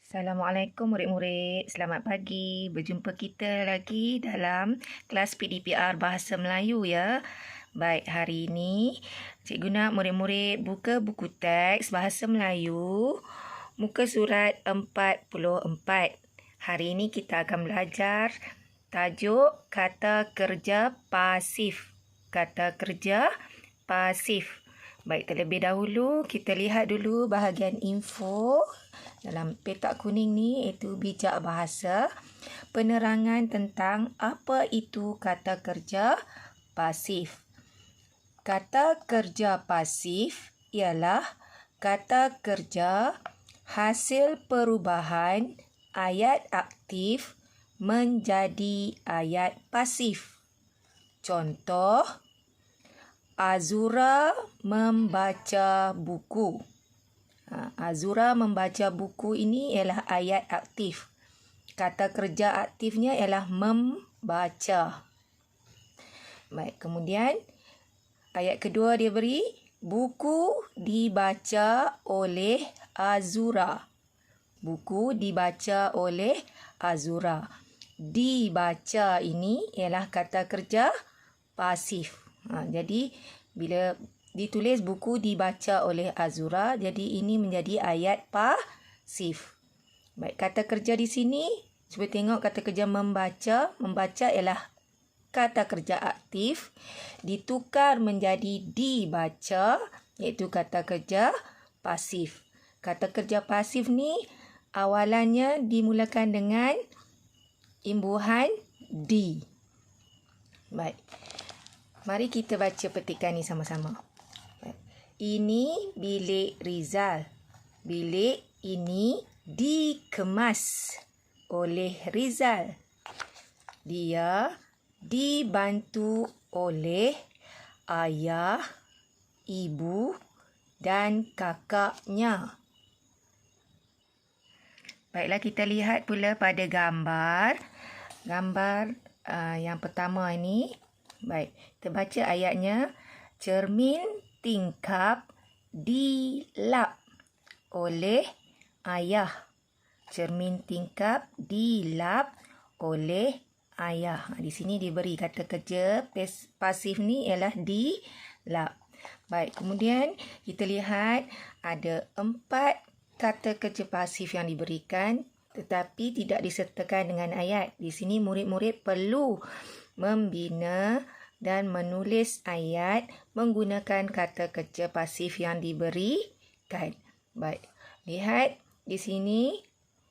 Assalamualaikum murid-murid. Selamat pagi. Berjumpa kita lagi dalam kelas PDPR Bahasa Melayu ya. Baik, hari ini cikgu nak murid-murid buka buku teks Bahasa Melayu muka surat 44. Hari ini kita akan belajar tajuk kata kerja pasif. Kata kerja pasif. Baik, terlebih dahulu kita lihat dulu bahagian info. Dalam petak kuning ni, iaitu bijak bahasa, penerangan tentang apa itu kata kerja pasif. Kata kerja pasif ialah kata kerja hasil perubahan ayat aktif menjadi ayat pasif. Contoh, Azura membaca buku. Azura membaca buku ini ialah ayat aktif. Kata kerja aktifnya ialah membaca. Baik, kemudian ayat kedua dia beri, buku dibaca oleh Azura. Buku dibaca oleh Azura. Dibaca ini ialah kata kerja pasif. Jadi, bila ditulis buku dibaca oleh Azura, jadi ini menjadi ayat pasif. Baik, kata kerja di sini, cuba tengok kata kerja membaca. Membaca ialah kata kerja aktif, ditukar menjadi dibaca, iaitu kata kerja pasif. Kata kerja pasif ni awalannya dimulakan dengan imbuhan di. Baik, mari kita baca petikan ni sama-sama. Ini bilik Rizal. Bilik ini dikemas oleh Rizal. Dia dibantu oleh ayah, ibu dan kakaknya. Baiklah, kita lihat pula pada gambar. Gambar yang pertama ini. Baik, kita baca ayatnya. Cermin tingkap dilap oleh ayah. Cermin tingkap dilap oleh ayah. Di sini diberi kata kerja pasif ni ialah dilap. Baik, kemudian kita lihat ada 4 kata kerja pasif yang diberikan tetapi tidak disertakan dengan ayat. Di sini murid-murid perlu membina dan menulis ayat menggunakan kata kerja pasif yang diberikan. Baik, lihat di sini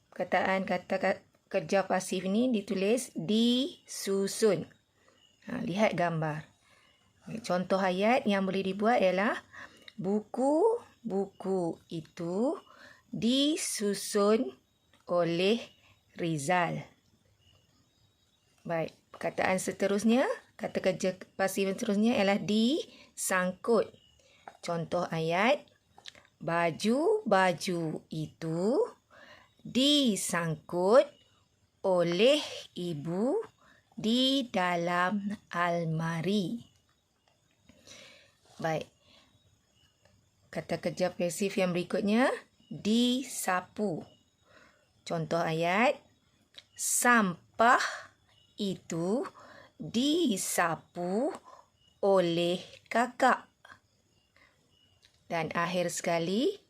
perkataan kata kerja pasif ini ditulis disusun. Lihat gambar. Contoh ayat yang boleh dibuat ialah buku-buku itu disusun oleh Rizal. Baik, perkataan seterusnya, kata kerja pasif seterusnya ialah disangkut. Contoh ayat, baju-baju itu disangkut oleh ibu di dalam almari. Baik, kata kerja pasif yang berikutnya, disapu. Contoh ayat, sampah itu disapu oleh kakak. Dan akhir sekali,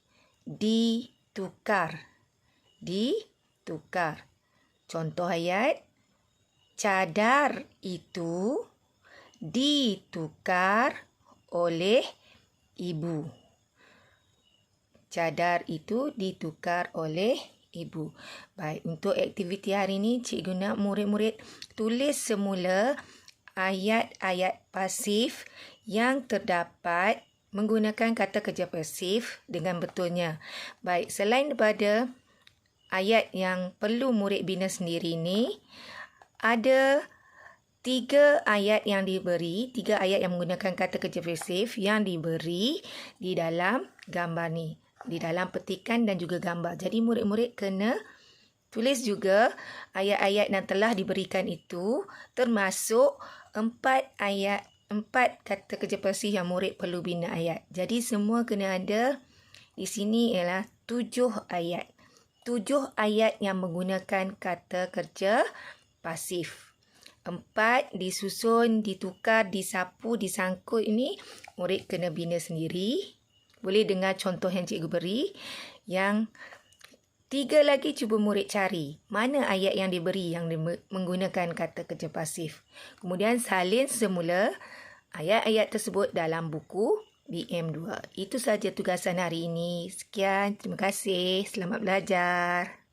ditukar. Ditukar. Contoh ayat, cadar itu ditukar oleh ibu. Cadar itu ditukar oleh ibu. Baik, untuk aktiviti hari ini, cikgu nak murid-murid tulis semula ayat-ayat pasif yang terdapat menggunakan kata kerja pasif dengan betulnya. Baik, selain daripada ayat yang perlu murid bina sendiri ni, ada 3 ayat yang diberi, 3 ayat yang menggunakan kata kerja pasif yang diberi di dalam gambar ni. Di dalam petikan dan juga gambar. Jadi murid-murid kena tulis juga ayat-ayat yang telah diberikan itu, termasuk 4 kata kerja pasif yang murid perlu bina ayat. Jadi semua kena ada di sini ialah 7 ayat. 7 ayat yang menggunakan kata kerja pasif. 4 disusun, ditukar, disapu, disangkut ini murid kena bina sendiri. Boleh dengar contoh yang cikgu beri. Yang 3 lagi cuba murid cari mana ayat yang diberi yang menggunakan kata kerja pasif. Kemudian salin semula ayat-ayat tersebut dalam buku BM2. Itu sahaja tugasan hari ini. Sekian, terima kasih. Selamat belajar.